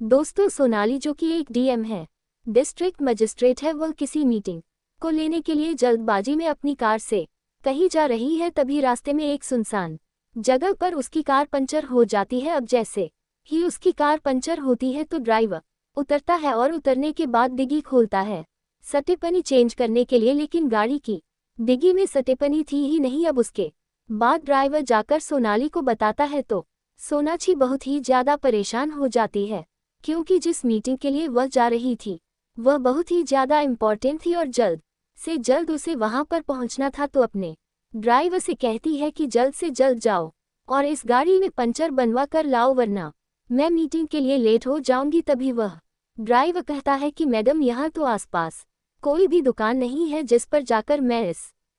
दोस्तों, सोनाली जो कि एक डीएम है, डिस्ट्रिक्ट मजिस्ट्रेट है, वह किसी मीटिंग को लेने के लिए जल्दबाजी में अपनी कार से कहीं जा रही है। तभी रास्ते में एक सुनसान जगह पर उसकी कार पंचर हो जाती है। अब जैसे ही उसकी कार पंचर होती है तो ड्राइवर उतरता है और उतरने के बाद डिग्गी खोलता है सटेपनी चेंज करने के लिए, लेकिन गाड़ी की डिग्गी में सटेपनी थी ही नहीं। अब उसके बाद ड्राइवर जाकर सोनाली को बताता है तो सोनाक्षी बहुत ही ज्यादा परेशान हो जाती है, क्योंकि जिस मीटिंग के लिए वह जा रही थी वह बहुत ही ज्यादा इम्पोर्टेंट थी और जल्द से जल्द उसे वहां पर पहुंचना था। तो अपने ड्राइवर से कहती है कि जल्द से जल्द जाओ और इस गाड़ी में पंचर बनवा कर लाओ, वरना मैं मीटिंग के लिए लेट हो जाऊंगी। तभी वह ड्राइवर कहता है कि मैडम, यहाँ तो आसपास कोई भी दुकान नहीं है जिस पर जाकर मैं इस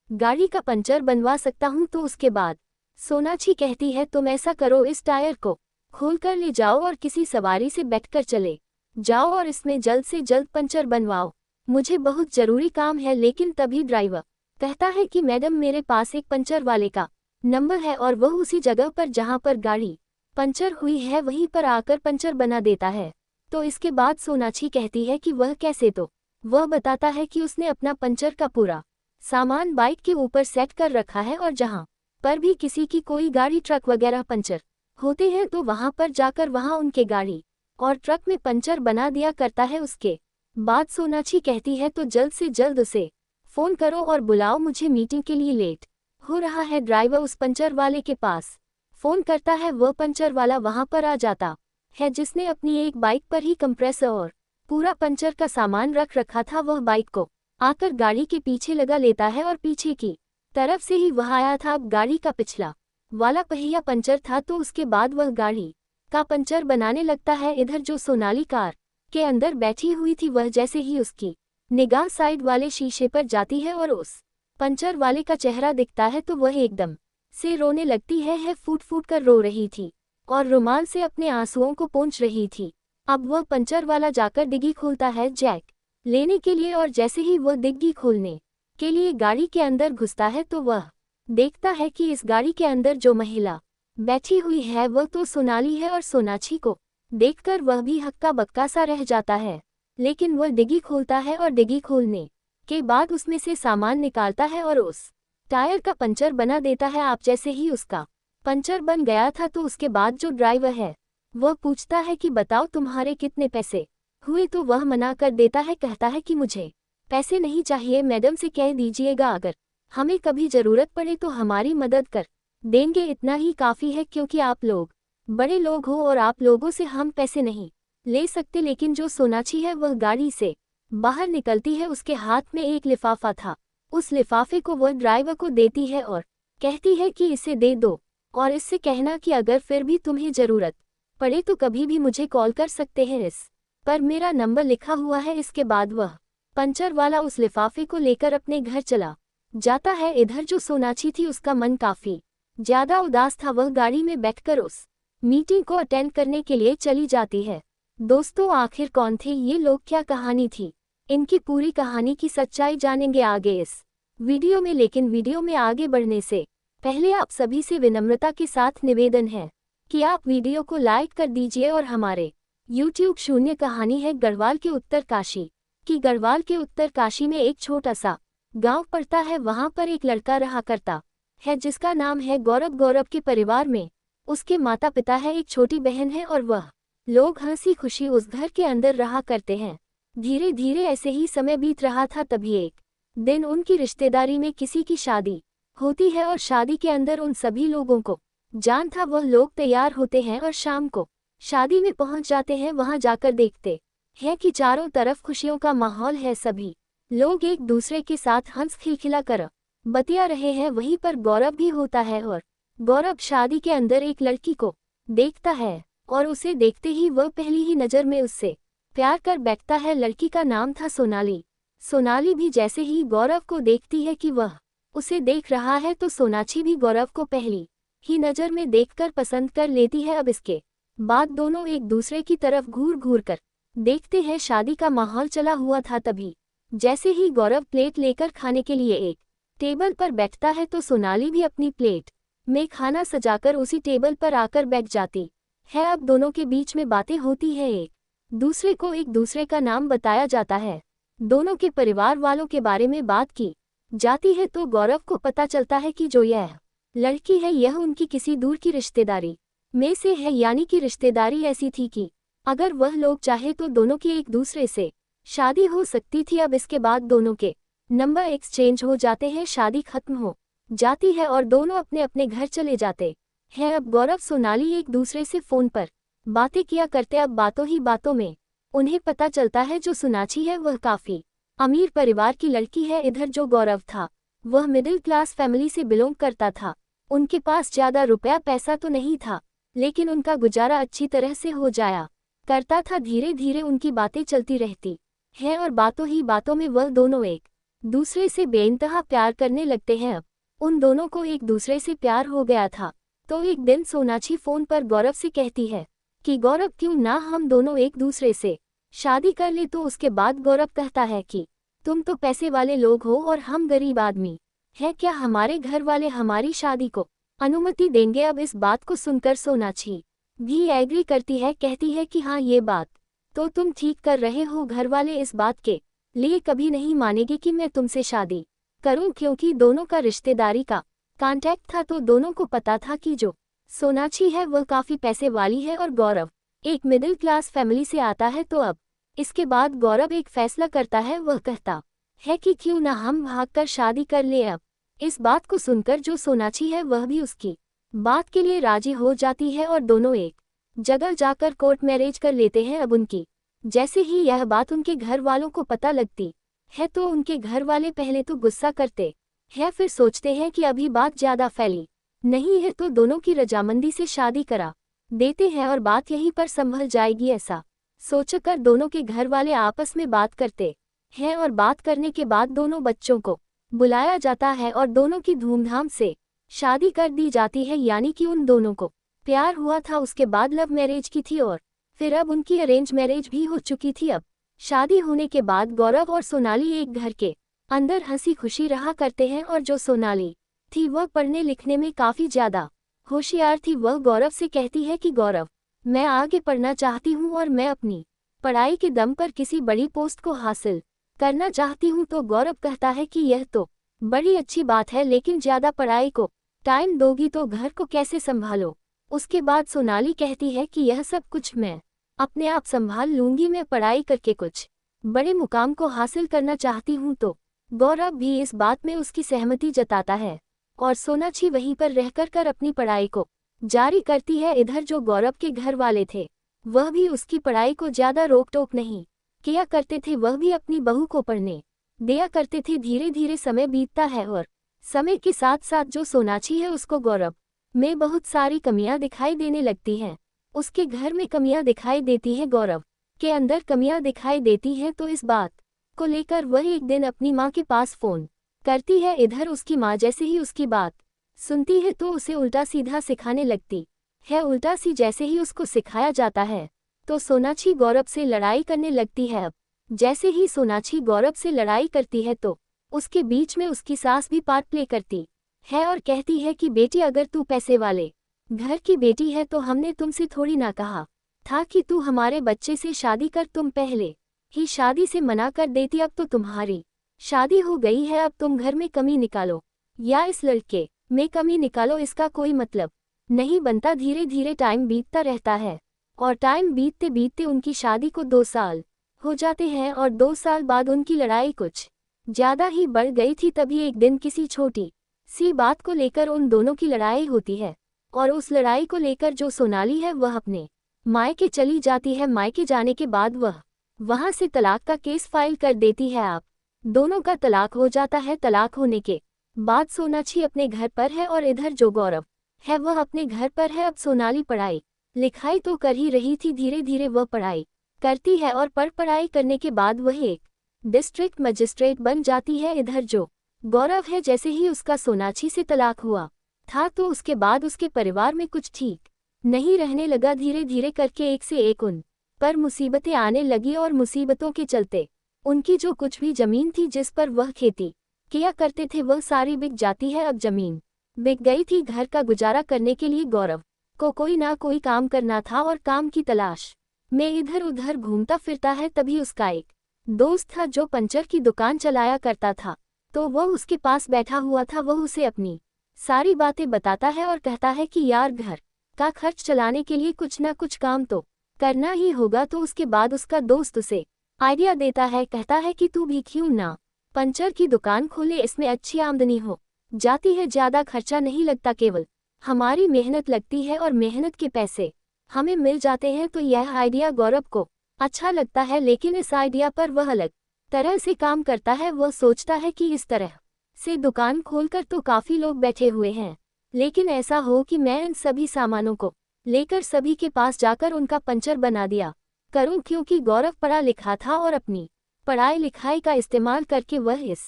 गाड़ी का पंचर बनवा सकता हूँ। तो उसके बाद सोनाक्षी कहती है, तुम ऐसा करो, इस टायर को खोलकर ले जाओ और किसी सवारी से बैठकर चले जाओ और इसमें जल्द से जल्द पंचर बनवाओ, मुझे बहुत जरूरी काम है। लेकिन तभी ड्राइवर कहता है कि मैडम, मेरे पास एक पंचर वाले का नंबर है और वह उसी जगह पर जहां पर गाड़ी पंचर हुई है वहीं पर आकर पंचर बना देता है। तो इसके बाद सोनाक्षी कहती है कि वह कैसे, तो वह बताता है कि उसने अपना पंचर का पूरा सामान बाइक के ऊपर सेट कर रखा है और जहां पर भी किसी की कोई गाड़ी ट्रक वगैरह पंचर होते हैं तो वहां पर जाकर वहां उनके गाड़ी और ट्रक में पंचर बना दिया करता है। उसके बाद सोनाक्षी कहती है, तो जल्द से जल्द उसे फोन करो और बुलाओ, मुझे मीटिंग के लिए लेट हो रहा है। ड्राइवर उस पंचर वाले के पास फोन करता है, वह पंचर वाला वहां पर आ जाता है जिसने अपनी एक बाइक पर ही कंप्रेसर और पूरा पंचर का सामान रख रखा था। वह बाइक को आकर गाड़ी के पीछे लगा लेता है और पीछे की तरफ से ही वह आया था। अब गाड़ी का पिछला वाला पहिया पंचर था, तो उसके बाद वह गाड़ी का पंचर बनाने लगता है। इधर जो सोनाली कार के अंदर बैठी हुई थी, वह जैसे ही उसकी निगाह साइड वाले शीशे पर जाती है और उस पंचर वाले का चेहरा दिखता है तो वह एकदम से रोने लगती है फूट फूट कर रो रही थी और रुमाल से अपने आंसुओं को पोंछ रही थी। अब वह पंचर वाला जाकर डिग्गी खोलता है जैक लेने के लिए और जैसे ही वह डिग्गी खोलने के लिए गाड़ी के अंदर घुसता है तो वह देखता है कि इस गाड़ी के अंदर जो महिला बैठी हुई है वह तो सोनाली है और सोनाक्षी को देखकर वह भी हक्का बक्का सा रह जाता है। लेकिन वह डिग्गी खोलता है और डिग्गी खोलने के बाद उसमें से सामान निकालता है और उस टायर का पंचर बना देता है। आप जैसे ही उसका पंचर बन गया था तो उसके बाद जो ड्राइवर है वह पूछता है कि बताओ तुम्हारे कितने पैसे हुए, तो वह मना कर देता है, कहता है कि मुझे पैसे नहीं चाहिए, मैडम से कह दीजिएगा अगर हमें कभी जरूरत पड़े तो हमारी मदद कर देंगे, इतना ही काफ़ी है क्योंकि आप लोग बड़े लोग हो और आप लोगों से हम पैसे नहीं ले सकते। लेकिन जो सोनाक्षी है वह गाड़ी से बाहर निकलती है, उसके हाथ में एक लिफाफा था, उस लिफाफे को वह ड्राइवर को देती है और कहती है कि इसे दे दो और इससे कहना कि अगर फिर भी तुम्हें ज़रूरत पड़े तो कभी भी मुझे कॉल कर सकते हैं, इस पर मेरा नंबर लिखा हुआ है। इसके बाद वह पंचर वाला उस लिफाफे को लेकर अपने घर चला जाता है। इधर जो सोनाक्षी थी उसका मन काफ़ी ज़्यादा उदास था, वह गाड़ी में बैठकर उस मीटिंग को अटेंड करने के लिए चली जाती है। दोस्तों, आखिर कौन थे ये लोग, क्या कहानी थी, इनकी पूरी कहानी की सच्चाई जानेंगे आगे इस वीडियो में। लेकिन वीडियो में आगे बढ़ने से पहले आप सभी से विनम्रता के साथ निवेदन है कि आप वीडियो को लाइक कर दीजिए और हमारे YouTube शून्य कहानी है गढ़वाल के उत्तर काशी की। गढ़वाल के उत्तर काशी में एक छोटा सा गांव पड़ता है, वहां पर एक लड़का रहा करता है जिसका नाम है गौरव। गौरव के परिवार में उसके माता पिता है, एक छोटी बहन है और वह लोग हंसी खुशी उस घर के अंदर रहा करते हैं। धीरे धीरे ऐसे ही समय बीत रहा था, तभी एक दिन उनकी रिश्तेदारी में किसी की शादी होती है और शादी के अंदर उन सभी लोगों को जान था। वह लोग तैयार होते हैं और शाम को शादी में पहुंच जाते हैं। वहां जाकर देखते हैं कि चारों तरफ खुशियों का माहौल है, सभी लोग एक दूसरे के साथ हंस खिलखिला कर बतिया रहे हैं। वहीं पर गौरव भी होता है और गौरव शादी के अंदर एक लड़की को देखता है और उसे देखते ही वह पहली ही नज़र में उससे प्यार कर बैठता है। लड़की का नाम था सोनाली। सोनाली भी जैसे ही गौरव को देखती है कि वह उसे देख रहा है तो सोनाक्षी भी गौरव को पहली ही नज़र में देखकर पसंद कर लेती है। अब इसके बाद दोनों एक दूसरे की तरफ घूर घूर कर देखते हैं। शादी का माहौल चला हुआ था, तभी जैसे ही गौरव प्लेट लेकर खाने के लिए एक टेबल पर बैठता है तो सोनाली भी अपनी प्लेट में खाना सजाकर उसी टेबल पर आकर बैठ जाती है। अब दोनों के बीच में बातें होती है। एक दूसरे को एक दूसरे का नाम बताया जाता है। दोनों के परिवार वालों के बारे में बात की जाती है तो गौरव को पता चलता है कि जो यह लड़की है यह उनकी किसी दूर की रिश्तेदारी में से है, यानी कि रिश्तेदारी ऐसी थी कि अगर वह लोग चाहे तो दोनों की एक दूसरे से शादी हो सकती थी। अब इसके बाद दोनों के नंबर एक्सचेंज हो जाते हैं, शादी खत्म हो जाती है और दोनों अपने अपने घर चले जाते हैं। अब गौरव सोनाली एक दूसरे से फोन पर बातें किया करते। अब बातों ही बातों में उन्हें पता चलता है जो सोनाक्षी है वह काफी अमीर परिवार की लड़की है। इधर जो गौरव था वह मिडिल क्लास फैमिली से बिलोंग करता था। उनके पास ज्यादा रुपया पैसा तो नहीं था, लेकिन उनका गुजारा अच्छी तरह से हो जाया करता था। धीरे धीरे उनकी बातें चलती रहती हैं और बातों ही बातों में वह दोनों एक दूसरे से बेइंतहा प्यार करने लगते हैं। अब उन दोनों को एक दूसरे से प्यार हो गया था तो एक दिन सोनाक्षी फोन पर गौरव से कहती है कि गौरव क्यों ना हम दोनों एक दूसरे से शादी कर ले। तो उसके बाद गौरव कहता है कि तुम तो पैसे वाले लोग हो और हम गरीब आदमी हैं, क्या हमारे घर वाले हमारी शादी को अनुमति देंगे। अब इस बात को सुनकर सोनाक्षी भी एग्री करती है, कहती है कि हाँ ये बात तो तुम ठीक कर रहे हो, घर वाले इस बात के लिए कभी नहीं मानेंगे कि मैं तुमसे शादी करूं, क्योंकि दोनों का रिश्तेदारी का कांटेक्ट था तो दोनों को पता था कि जो सोनाक्षी है वह काफी पैसे वाली है और गौरव एक मिडिल क्लास फैमिली से आता है। तो अब इसके बाद गौरव एक फैसला करता है, वह कहता है कि क्यों ना हम भागकर शादी कर ले। अब इस बात को सुनकर जो सोनाक्षी है वह भी उसकी बात के लिए राजी हो जाती है और दोनों एक जगह जाकर कोर्ट मैरिज कर लेते हैं। अब उनकी जैसे ही यह बात उनके घर वालों को पता लगती है तो उनके घर वाले पहले तो गुस्सा करते हैं, फिर सोचते हैं कि अभी बात ज्यादा फैली नहीं है तो दोनों की रजामंदी से शादी करा देते हैं और बात यहीं पर संभल जाएगी। ऐसा सोचकर दोनों के घर वाले आपस में बात करते हैं और बात करने के बाद दोनों बच्चों को बुलाया जाता है और दोनों की धूमधाम से शादी कर दी जाती है। यानी कि उन दोनों को प्यार हुआ था, उसके बाद लव मैरिज की थी और फिर अब उनकी अरेंज मैरिज भी हो चुकी थी। अब शादी होने के बाद गौरव और सोनाली एक घर के अंदर हंसी खुशी रहा करते हैं और जो सोनाली थी वह पढ़ने लिखने में काफी ज्यादा होशियार थी। वह गौरव से कहती है कि गौरव मैं आगे पढ़ना चाहती हूँ और मैं अपनी पढ़ाई के दम पर किसी बड़ी पोस्ट को हासिल करना चाहती हूँ। तो गौरव कहता है कि यह तो बड़ी अच्छी बात है, लेकिन ज्यादा पढ़ाई को टाइम दोगी तो घर को कैसे संभालो। उसके बाद सोनाली कहती है कि यह सब कुछ मैं अपने आप संभाल लूंगी, मैं पढ़ाई करके कुछ बड़े मुकाम को हासिल करना चाहती हूँ। तो गौरव भी इस बात में उसकी सहमति जताता है और सोनाक्षी वहीं पर रहकर अपनी पढ़ाई को जारी करती है। इधर जो गौरव के घर वाले थे वह भी उसकी पढ़ाई को ज्यादा रोक टोक नहीं किया करते थे, वह भी अपनी बहू को पढ़ने दिया करते थे। धीरे धीरे समय बीतता है और समय के साथ साथ जो सोनाक्षी है उसको गौरव में बहुत सारी कमियां दिखाई देने लगती हैं। उसके घर में कमियां दिखाई देती हैं, गौरव के अंदर कमियां दिखाई देती हैं। तो इस बात को लेकर वह एक दिन अपनी माँ के पास फोन करती है। इधर उसकी माँ जैसे ही उसकी बात सुनती है तो उसे उल्टा सीधा सिखाने लगती है। उल्टा सी जैसे ही उसको सिखाया जाता है तो सोनाक्षी गौरव से लड़ाई करने लगती है। अब जैसे ही सोनाक्षी गौरव से लड़ाई करती है तो उसके बीच में उसकी सास भी पार्ट प्ले करती है और कहती है कि बेटी अगर तू पैसे वाले घर की बेटी है तो हमने तुमसे थोड़ी ना कहा था कि तू हमारे बच्चे से शादी कर, तुम पहले ही शादी से मना कर देती। अब तो तुम्हारी शादी हो गई है, अब तुम घर में कमी निकालो या इस लड़के में कमी निकालो, इसका कोई मतलब नहीं बनता। धीरे धीरे टाइम बीतता रहता है और टाइम बीतते बीतते उनकी शादी को 2 साल हो जाते हैं और 2 साल बाद उनकी लड़ाई कुछ ज्यादा ही बढ़ गई थी। तभी एक दिन किसी छोटी सी बात को लेकर उन दोनों की लड़ाई होती है और उस लड़ाई को लेकर जो सोनाली है वह अपने मायके चली जाती है। मायके जाने के बाद वह वहां से तलाक का केस फाइल कर देती है। आप दोनों का तलाक हो जाता है। तलाक होने के बाद सोनाक्षी अपने घर पर है और इधर जो गौरव है वह अपने घर पर है। अब सोनाली पढ़ाई लिखाई तो कर ही रही थी, धीरे धीरे वह पढ़ाई करती है और पढ़ाई करने के बाद वह एक डिस्ट्रिक्ट मजिस्ट्रेट बन जाती है। इधर जो गौरव है जैसे ही उसका सोनाक्षी से तलाक हुआ था तो उसके बाद उसके परिवार में कुछ ठीक नहीं रहने लगा। धीरे धीरे करके एक से एक उन पर मुसीबतें आने लगी और मुसीबतों के चलते उनकी जो कुछ भी जमीन थी जिस पर वह खेती किया करते थे वह सारी बिक जाती है। अब जमीन बिक गई थी, घर का गुजारा करने के लिए गौरव को कोई ना कोई काम करना था और काम की तलाश मैं इधर उधर घूमता फिरता है। तभी उसका एक दोस्त था जो पंचर की दुकान चलाया करता था, तो वह उसके पास बैठा हुआ था। वह उसे अपनी सारी बातें बताता है और कहता है कि यार, घर का खर्च चलाने के लिए कुछ ना कुछ काम तो करना ही होगा। तो उसके बाद उसका दोस्त उसे आइडिया देता है, कहता है कि तू भी क्यों ना पंचर की दुकान खोले, इसमें अच्छी आमदनी हो जाती है, ज़्यादा खर्चा नहीं लगता, केवल हमारी मेहनत लगती है और मेहनत के पैसे हमें मिल जाते हैं। तो यह आइडिया गौरव को अच्छा लगता है, लेकिन इस आइडिया पर वह अलग तरह से काम करता है। वह सोचता है कि इस तरह से दुकान खोलकर तो काफ़ी लोग बैठे हुए हैं, लेकिन ऐसा हो कि मैं इन सभी सामानों को लेकर सभी के पास जाकर उनका पंचर बना दिया करूं। क्योंकि गौरव पढ़ा लिखा था और अपनी पढ़ाई लिखाई का इस्तेमाल करके वह इस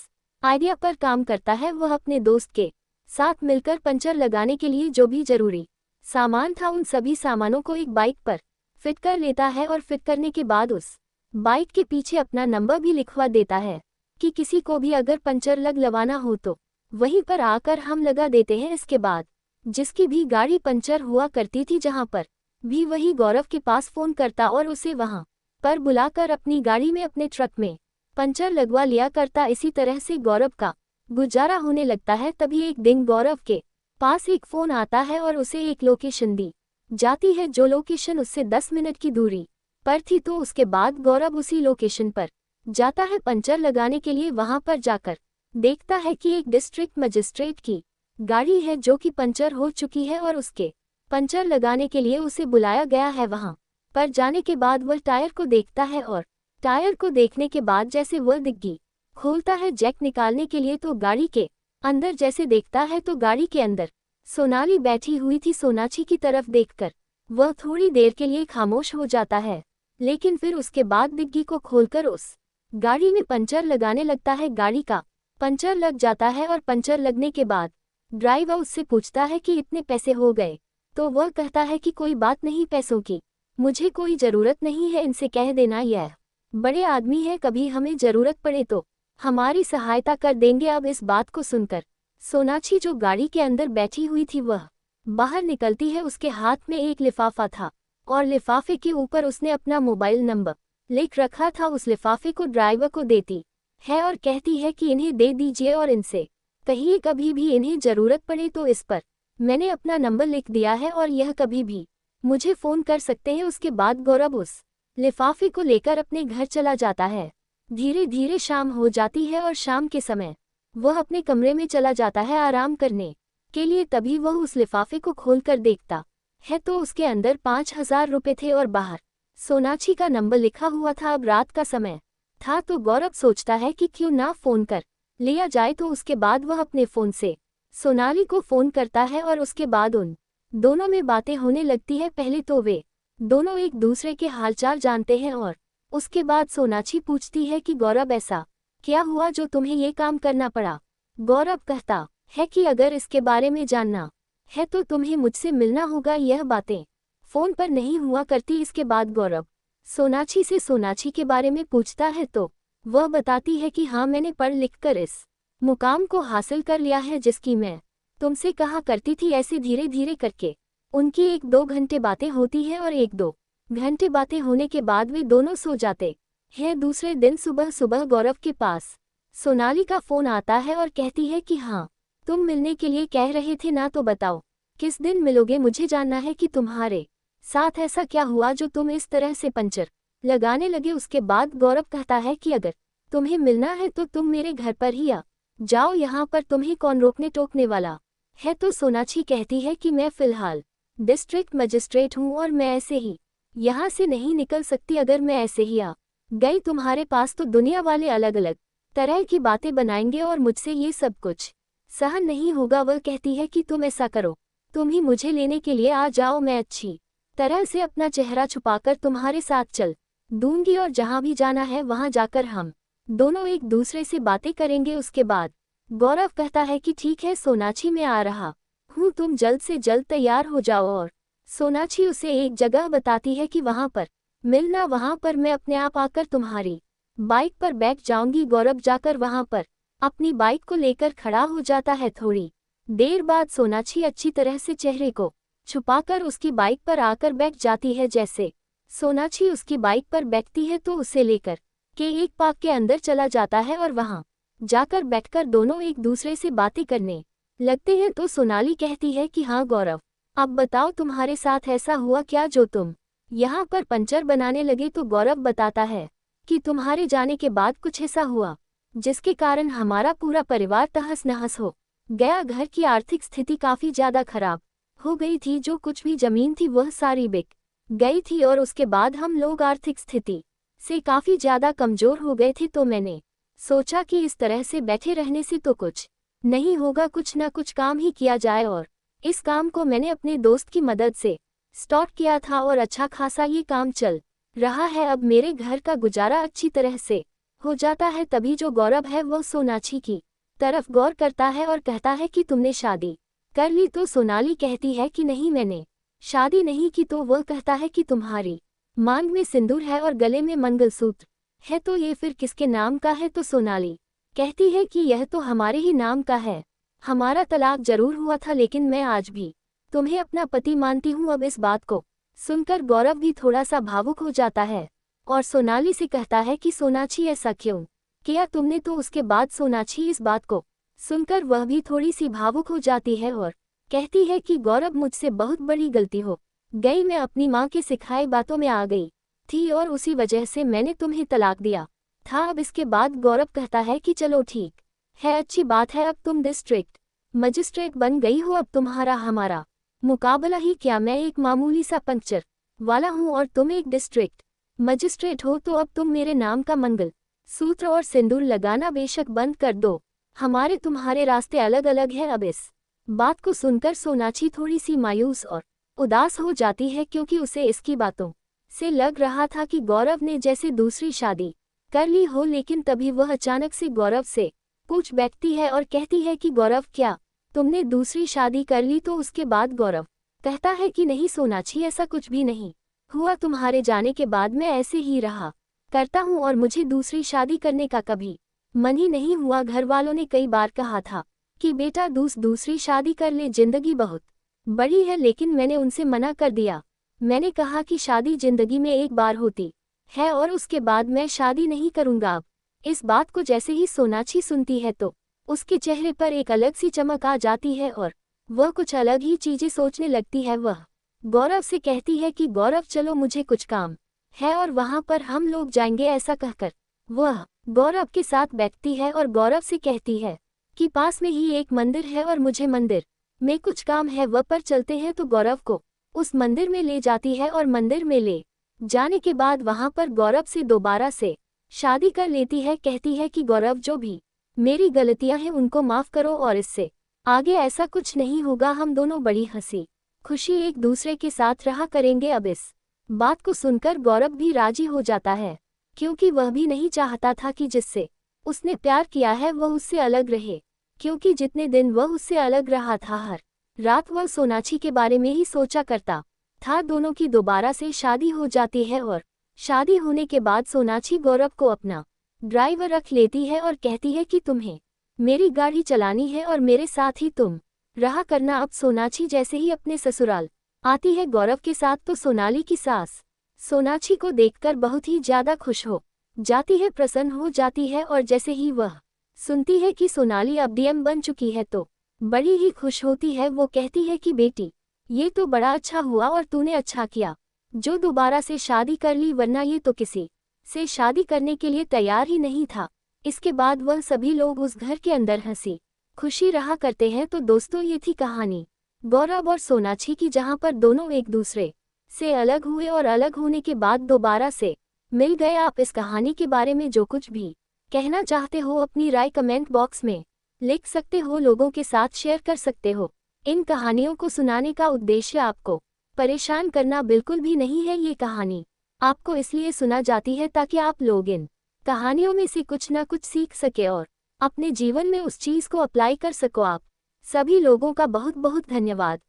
आइडिया पर काम करता है। वह अपने दोस्त के साथ मिलकर पंचर लगाने के लिए जो भी जरूरी सामान था, उन सभी सामानों को एक बाइक पर फिट कर लेता है और फिट करने के बाद उस बाइक के पीछे अपना नंबर भी लिखवा देता है कि किसी को भी अगर पंचर लगवाना हो तो वहीं पर आकर हम लगा देते हैं। इसके बाद जिसकी भी गाड़ी पंचर हुआ करती थी, जहां पर भी वही गौरव के पास फोन करता और उसे वहां पर बुलाकर अपनी गाड़ी में, अपने ट्रक में पंचर लगवा लिया करता। इसी तरह से गौरव का गुजारा होने लगता है। तभी एक दिन गौरव के पास एक फोन आता है और उसे एक लोकेशन दी जाती है, जो लोकेशन उससे 10 मिनट की दूरी पर थी। तो उसके बाद गौरव उसी लोकेशन पर जाता है पंचर लगाने के लिए। वहां पर जाकर देखता है कि एक डिस्ट्रिक्ट मजिस्ट्रेट की गाड़ी है जो कि पंचर हो चुकी है और उसके पंचर लगाने के लिए उसे बुलाया गया है। वहां पर जाने के बाद वह टायर को देखता है और टायर को देखने के बाद जैसे वह डिग्गी खोलता है जैक निकालने के लिए, तो गाड़ी के अंदर जैसे देखता है तो गाड़ी के अंदर सोनाली बैठी हुई थी। सोनाक्षी की तरफ देखकर वह थोड़ी देर के लिए खामोश हो जाता है, लेकिन फिर उसके बाद डिग्गी को खोलकर उस गाड़ी में पंचर लगाने लगता है। गाड़ी का पंचर लग जाता है और पंचर लगने के बाद ड्राइवर उससे पूछता है कि इतने पैसे हो गए, तो वह कहता है कि कोई बात नहीं, पैसों की मुझे कोई ज़रूरत नहीं है, इनसे कह देना यह बड़े आदमी है, कभी हमें ज़रूरत पड़े तो हमारी सहायता कर देंगे। अब इस बात को सुनकर सोनाक्षी जो गाड़ी के अंदर बैठी हुई थी वह बाहर निकलती है। उसके हाथ में एक लिफाफा था और लिफाफे के ऊपर उसने अपना मोबाइल नंबर लिख रखा था। उस लिफाफे को ड्राइवर को देती है और कहती है कि इन्हें दे दीजिए और इनसे कहिए कभी भी इन्हें ज़रूरत पड़े तो इस पर मैंने अपना नंबर लिख दिया है और यह कभी भी मुझे फ़ोन कर सकते हैं। उसके बाद गौरव उस लिफाफे को लेकर अपने घर चला जाता है। धीरे धीरे शाम हो जाती है और शाम के समय वह अपने कमरे में चला जाता है आराम करने के लिए। तभी वह उस लिफाफे को खोलकर देखता है तो उसके अंदर 5,000 रुपये थे और बाहर सोनाक्षी का नंबर लिखा हुआ था। अब रात का समय था तो गौरव सोचता है कि क्यों ना फ़ोन कर लिया जाए। तो उसके बाद वह अपने फ़ोन से सोनाली को फ़ोन करता है और उसके बाद उन दोनों में बातें होने लगती है। पहले तो वे दोनों एक दूसरे के हालचाल जानते हैं और उसके बाद सोनाक्षी पूछती है कि गौरव, ऐसा क्या हुआ जो तुम्हें ये काम करना पड़ा। गौरव कहता है कि अगर इसके बारे में जानना है तो तुम्हें मुझसे मिलना होगा, यह बातें फ़ोन पर नहीं हुआ करती। इसके बाद गौरव सोनाक्षी से सोनाक्षी के बारे में पूछता है तो वह बताती है कि हाँ, मैंने पढ़ लिख कर इस मुकाम को हासिल कर लिया है जिसकी मैं तुमसे कहा करती थी। ऐसे धीरे धीरे करके उनकी 1-2 घंटे बातें होती हैं और 1-2 घंटे बातें होने के बाद वे दोनों सो जाते हैं। दूसरे दिन सुबह सुबह गौरव के पास सोनाली का फ़ोन आता है और कहती है कि हाँ, तुम मिलने के लिए कह रहे थे ना, तो बताओ किस दिन मिलोगे, मुझे जानना है कि तुम्हारे साथ ऐसा क्या हुआ जो तुम इस तरह से पंचर लगाने लगे। उसके बाद गौरव कहता है कि अगर तुम्हें मिलना है तो तुम मेरे घर पर ही आ जाओ, यहाँ पर तुम्हें कौन रोकने टोकने वाला है। तो सोनाक्षी कहती है कि मैं फ़िलहाल डिस्ट्रिक्ट मजिस्ट्रेट हूँ और मैं ऐसे ही यहाँ से नहीं निकल सकती। अगर मैं ऐसे ही आ गई तुम्हारे पास तो दुनिया वाले अलग अलग तरह की बातें बनाएंगे और मुझसे ये सब कुछ सहन नहीं होगा। वह कहती है कि तुम ऐसा करो, तुम ही मुझे लेने के लिए आ जाओ, मैं अच्छी तरह से अपना चेहरा छुपाकर तुम्हारे साथ चल दूंगी और जहाँ भी जाना है वहाँ जाकर हम दोनों एक दूसरे से बातें करेंगे। उसके बाद गौरव कहता है कि ठीक है सोनाक्षी, मैं आ रहा हूँ, तुम जल्द से जल्द तैयार हो जाओ। और सोनाक्षी उसे एक जगह बताती है कि वहाँ पर मिलना, वहाँ पर मैं अपने आप आकर तुम्हारी बाइक पर बैठ जाऊंगी। गौरव जाकर वहाँ पर अपनी बाइक को लेकर खड़ा हो जाता है। थोड़ी देर बाद सोनाक्षी अच्छी तरह से चेहरे को छुपाकर उसकी बाइक पर आकर बैठ जाती है। जैसे सोनाक्षी उसकी बाइक पर बैठती है तो उसे लेकर के एक पार्क के अंदर चला जाता है और वहां जाकर बैठकर दोनों एक दूसरे से बातें करने लगते हैं। तो सोनाली कहती है कि हाँ गौरव, अब बताओ तुम्हारे साथ ऐसा हुआ क्या जो तुम यहाँ पर पंचर बनाने लगे। तो गौरव बताता है कि तुम्हारे जाने के बाद कुछ ऐसा हुआ जिसके कारण हमारा पूरा परिवार तहस नहस हो गया। घर की आर्थिक स्थिति काफी ज्यादा खराब हो गई थी, जो कुछ भी जमीन थी वह सारी बिक गई थी और उसके बाद हम लोग आर्थिक स्थिति से काफी ज्यादा कमजोर हो गए थे। तो मैंने सोचा कि इस तरह से बैठे रहने से तो कुछ नहीं होगा, कुछ ना कुछ काम ही किया जाए। और इस काम को मैंने अपने दोस्त की मदद से स्टार्ट किया था और अच्छा खासा ये काम चल रहा है। अब मेरे घर का गुजारा अच्छी तरह से हो जाता है। तभी जो गौरव है वह सोनाक्षी की तरफ गौर करता है और कहता है कि तुमने शादी कर ली। तो सोनाली कहती है कि नहीं, मैंने शादी नहीं की। तो वह कहता है कि तुम्हारी मांग में सिंदूर है और गले में मंगलसूत्र है, तो ये फिर किसके नाम का है। तो सोनाली कहती है कि यह तो हमारे ही नाम का है। हमारा तलाक जरूर हुआ था लेकिन मैं आज भी तुम्हें अपना पति मानती हूँ। अब इस बात को सुनकर गौरव भी थोड़ा सा भावुक हो जाता है और सोनाली से कहता है कि सोनाक्षी ऐसा क्यों किया तुमने। तो उसके बाद सोनाक्षी इस बात को सुनकर वह भी थोड़ी सी भावुक हो जाती है और कहती है कि गौरव, मुझसे बहुत बड़ी गलती हो गई। मैं अपनी माँ के सिखाई बातों में आ गई थी और उसी वजह से मैंने तुम्हें तलाक दिया था। अब इसके बाद गौरव कहता है कि चलो ठीक है, अच्छी बात है, अब तुम डिस्ट्रिक्ट मजिस्ट्रेट बन गई हो। अब तुम्हारा हमारा मुकाबला ही क्या, मैं एक मामूली सा पंचर वाला हूँ और तुम एक डिस्ट्रिक्ट मजिस्ट्रेट हो। तो अब तुम मेरे नाम का मंगल सूत्र और सिंदूर लगाना बेशक बंद कर दो। हमारे तुम्हारे रास्ते अलग अलग हैं। अब इस बात को सुनकर सोनाक्षी थोड़ी सी मायूस और उदास हो जाती है, क्योंकि उसे इसकी बातों से लग रहा था कि गौरव ने जैसे दूसरी शादी कर ली हो। लेकिन तभी वह अचानक से गौरव से पूछ बैठती है और कहती है कि गौरव, क्या तुमने दूसरी शादी कर ली। तो उसके बाद गौरव कहता है कि नहीं सोनाक्षी, ऐसा कुछ भी नहीं हुआ। तुम्हारे जाने के बाद मैं ऐसे ही रहा करता हूँ और मुझे दूसरी शादी करने का कभी मन ही नहीं हुआ। घर वालों ने कई बार कहा था कि बेटा दूसरी शादी कर ले, जिंदगी बहुत बड़ी है, लेकिन मैंने उनसे मना कर दिया। मैंने कहा कि शादी जिंदगी में एक बार होती है और उसके बाद मैं शादी नहीं करूंगा। अब इस बात को जैसे ही सोनाक्षी सुनती है तो उसके चेहरे पर एक अलग सी चमक आ जाती है और वह कुछ अलग ही चीजें सोचने लगती है। वह गौरव से कहती है कि गौरव, चलो मुझे कुछ काम है और वहां पर हम लोग जाएंगे। ऐसा कहकर वह गौरव के साथ बैठती है और गौरव से कहती है कि पास में ही एक मंदिर है और मुझे मंदिर में कुछ काम है, वह पर चलते हैं। तो गौरव को उस मंदिर में ले जाती है और मंदिर में ले जाने के बाद वहां पर गौरव से दोबारा से शादी कर लेती है। कहती है कि गौरव, जो भी मेरी गलतियां हैं उनको माफ करो और इससे आगे ऐसा कुछ नहीं होगा। हम दोनों बड़ी हंसी खुशी एक दूसरे के साथ रहा करेंगे। अब इस बात को सुनकर गौरव भी राजी हो जाता है, क्योंकि वह भी नहीं चाहता था कि जिससे उसने प्यार किया है वह उससे अलग रहे, क्योंकि जितने दिन वह उससे अलग रहा था हर रात वह सोनाक्षी के बारे में ही सोचा करता था। दोनों की दोबारा से शादी हो जाती है और शादी होने के बाद सोनाक्षी गौरव को अपना ड्राइवर रख लेती है और कहती है कि तुम्हें मेरी गाड़ी चलानी है और मेरे साथ ही तुम रहा करना। अब सोनाक्षी जैसे ही अपने ससुराल आती है गौरव के साथ, तो सोनाली की सास सोनाक्षी को देखकर बहुत ही ज्यादा खुश हो जाती है, प्रसन्न हो जाती है। और जैसे ही वह सुनती है कि सोनाली अब डीएम बन चुकी है तो बड़ी ही खुश होती है। वो कहती है कि बेटी, ये तो बड़ा अच्छा हुआ और तूने अच्छा किया जो दोबारा से शादी कर ली, वरना ये तो किसी से शादी करने के लिए तैयार ही नहीं था। इसके बाद वह सभी लोग उस घर के अंदर हंसी खुशी रहा करते हैं। तो दोस्तों, ये थी कहानी गौरव और सोनाक्षी की, जहां पर दोनों एक दूसरे से अलग हुए और अलग होने के बाद दोबारा से मिल गए। आप इस कहानी के बारे में जो कुछ भी कहना चाहते हो अपनी राय कमेंट बॉक्स में लिख सकते हो, लोगों के साथ शेयर कर सकते हो। इन कहानियों को सुनाने का उद्देश्य आपको परेशान करना बिल्कुल भी नहीं है। ये कहानी आपको इसलिए सुना जाती है ताकि आप लोग इन कहानियों में से कुछ ना कुछ सीख सके और अपने जीवन में उस चीज को अप्लाई कर सको। आप सभी लोगों का बहुत बहुत धन्यवाद।